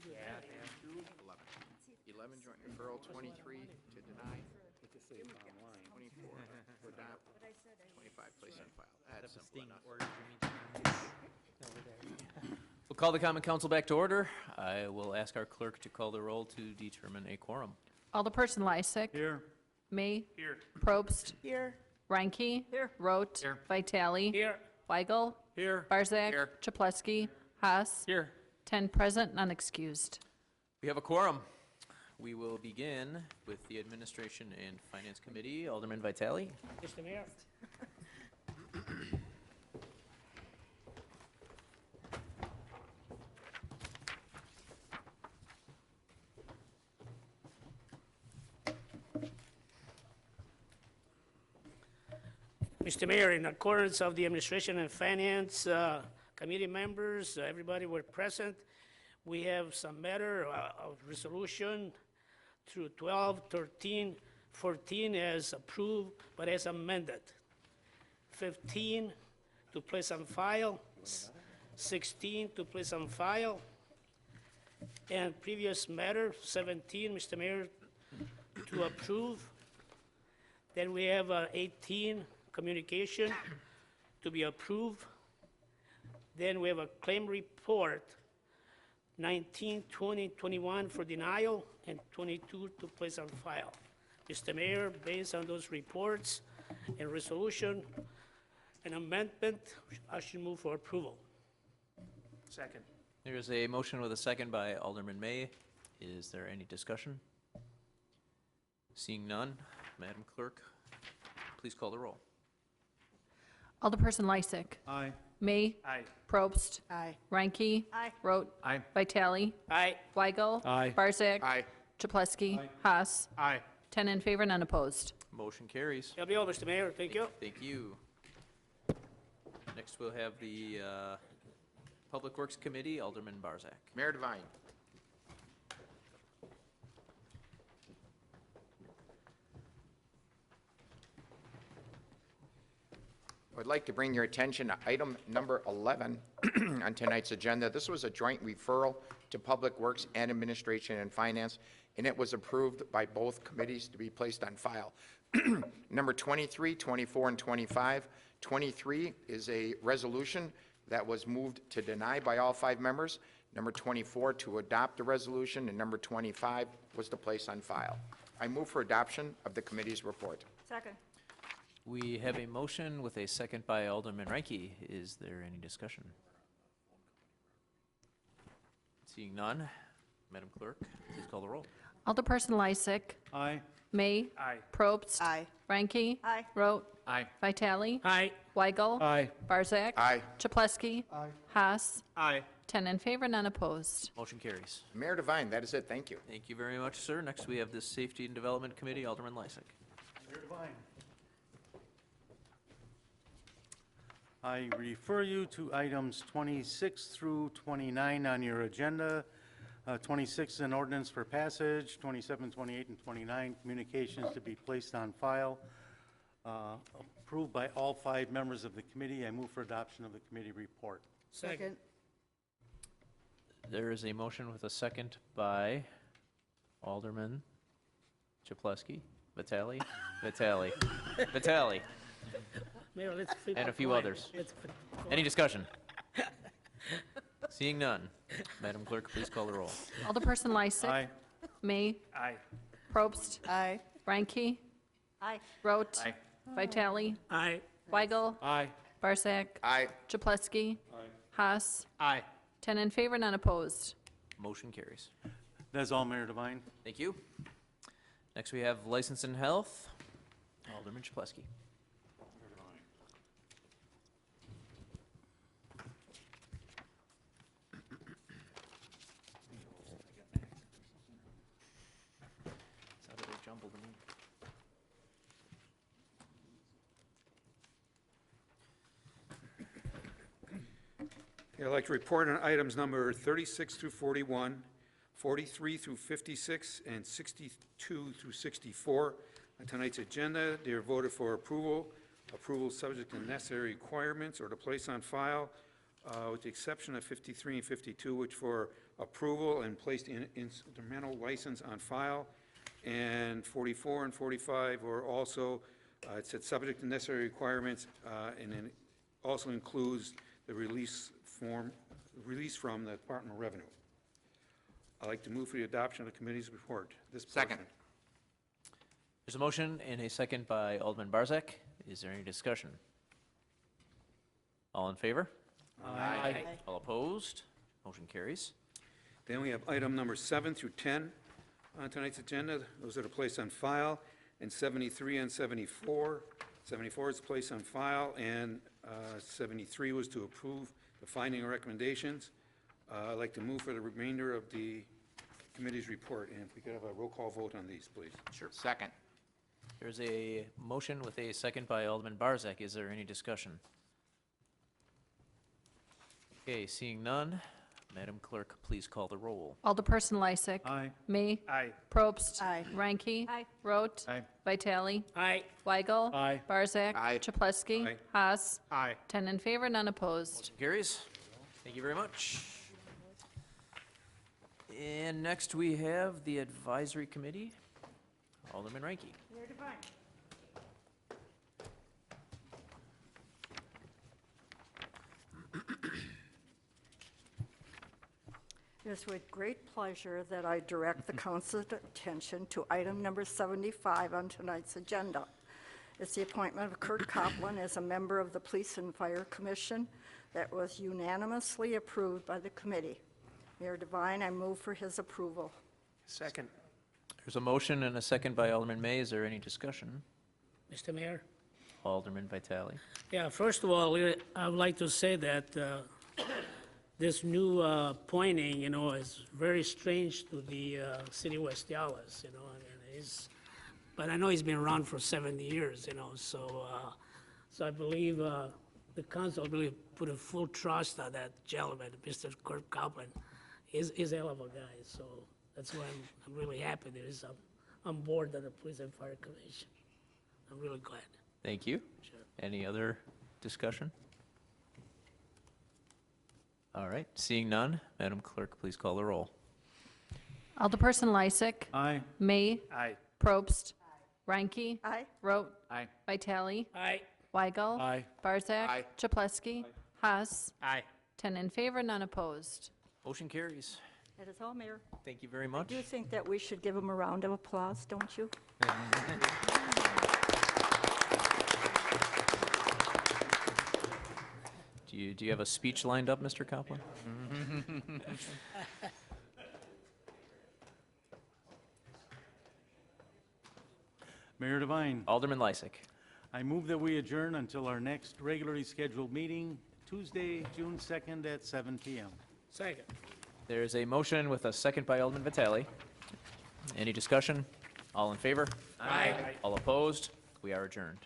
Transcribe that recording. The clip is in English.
Yeah. 11. 11, joint referral, 23 to deny, What to say bottom line. 24 to adopt, 25 place on file. That's simple Sting enough. order over there. We'll call the common council back to order. I will ask our clerk to call the roll to determine a quorum. Alderperson Lysick. Here. May. Here. Probst. Here. Reinke. Here. Rote. Here. Vitale. Here. Weigel. Here. Barzak. Here. Chapletsky. Haas. Here. 10 present, none excused. We have a quorum. We will begin with the Administration and Finance Committee. Alderman Vitale. Mr. Mayor. Mr. Mayor, in accordance of the Administration and Finance Committee members, everybody were present. We have some matter of resolution through 12, 13, 14 as approved, but as amended. 15 to place on file, 16 to place on file, and previous matter, 17, Mr. Mayor, to approve. Then we have 18, communication to be approved. Then we have a claim report, 19, 20, 21 for denial, and 22 to place on file. Mr. Mayor, based on those reports and resolution and amendment, I should move for approval. Second. There is a motion with a second by Alderman May. Is there any discussion? Seeing none, Madam Clerk, please call the roll. Alderperson Lysick. Aye. May. Aye. Probst. Aye. Reinke. Aye. Rote. Aye. Vitale. Aye. Weigel. Aye. Barzak. Aye. Chapletsky. Aye. Haas. Aye. 10 in favor, none opposed. Motion carries. That'll be all, Mr. Mayor. Thank you. Thank you. Next, we'll have the Public Works Committee, Alderman Barzak. Mayor Devine. I would like to bring your attention to item number 11 on tonight's agenda. This was a joint referral to Public Works and Administration and Finance, and it was approved by both committees to be placed on file. Number 23, 24, and 25. 23 is a resolution that was moved to deny by all 5 members. Number 24 to adopt the resolution, and number 25 was to place on file. I move for adoption of the committee's report. Second. We have a motion with a second by Alderman Reinke. Is there any discussion? Seeing none, Madam Clerk, please call the roll. Alderperson Lysick. Aye. May. Aye. Probst. Aye. Reinke. Aye. Rote. Aye. Vitale. Aye. Weigel. Aye. Barzak. Aye. Chapletsky. Aye. Haas. Aye. 10 in favor, none opposed. Motion carries. Mayor Devine, that is it. Thank you. Thank you very much, sir. Next, we have the Safety and Development Committee, Alderman Lysick. Mayor Devine. I refer you to items 26 through 29 on your agenda. 26 is an ordinance for passage, 27, 28, and 29 communications to be placed on file. Approved by all 5 members of the committee. I move for adoption of the committee report. Second. There is a motion with a second by Alderman Chapletsky, Vitale, Vitale, Mayor, let's flip and a the few coin. others. Let's flip the coin. Any discussion? Seeing none, Madam Clerk, please call the roll. Alderperson Lysick. Aye. May. Aye. Probst. Aye. Reinke. Aye. Rote. Aye. Vitale. Aye. Weigel. Aye. Barzak. Aye. Chapletsky. Aye. Haas. Aye. 10 in favor, none opposed. Motion carries. That's all, Mayor Devine. Thank you. Next, we have License and Health, Alderman Chapletsky. Sounded like jumbled to me. I'd like to report on items number 36 through 41, 43 through 56, and 62 through 64 on tonight's agenda. They are voted for approval. Approval subject to necessary requirements or to place on file with the exception of 53 and 52, which for approval and placed in instrumental license on file, and 44 and 45 were also, it said subject to necessary requirements, and then also includes the release from the Department of Revenue. I'd like to move for the adoption of the committee's report. This Second. portion. There's a motion and a second by Alderman Barzak. Is there any discussion? All in favor? Aye. All opposed? Motion carries. Then we have item number 7 through 10 on tonight's agenda. Those are to place on file, and 73 and 74. 74 is placed on file, and 73 was to approve the finding and recommendations. I'd like to move for the remainder of the committee's report, and if we could have a roll call vote on these, please. Sure. Second. There's a motion with a second by Alderman Barzak. Is there any discussion? Okay, seeing none, Madam Clerk, please call the roll. Alderperson Lysick. Aye. Me. Aye. Probst. Aye. Reinke. Aye. Rote. Aye. Vitale. Aye. Weigel. Aye. Barzak. Aye. Chapletsky. Aye. Haas. Aye. 10 in favor, none opposed. Motion carries. Thank you very much. And next we have the Advisory Committee. Alderman Reinke. It is with great pleasure that I direct the council's attention to item number 75 on tonight's agenda. It's the appointment of Kurt Copland as a member of the Police and Fire Commission that was unanimously approved by the committee. Mayor Devine, I move for his approval. Second. There's a motion and a second by Alderman May. Is there any discussion? Mr. Mayor? Alderman Vitale. Yeah, first of all, I would like to say that this new appointing, is very strange to the city of West Dallas, and but I know he's been around for 70 years, so I believe the council really put a full trust on that gentleman, Mr. Kurt Copland. He's a hell of a guy, so that's why I'm really happy that he's on board of the Police and Fire Commission. I'm really glad. Thank you. Sure. Any other discussion? All right, seeing none, Madam Clerk, please call the roll. Alderperson Lysick. Aye. Me. Aye. Probst. Reinke. Aye. Rote. Aye. Vitale. Aye. Weigel. Aye. Barzak. Aye. Chapletsky. Haas. Aye. 10 in favor, none opposed. Motion carries. That is all, Mayor. Thank you very I much. do think that we should give him a round of applause, don't you? Do you have a speech lined up, Mr. Copland? Mayor Devine, Alderman Lysick. I move that we adjourn until our next regularly scheduled meeting, Tuesday, June 2nd at 7 p.m. Second. There's a motion with a second by Alderman Vitale. Any discussion? All in favor? Aye. All opposed? We are adjourned.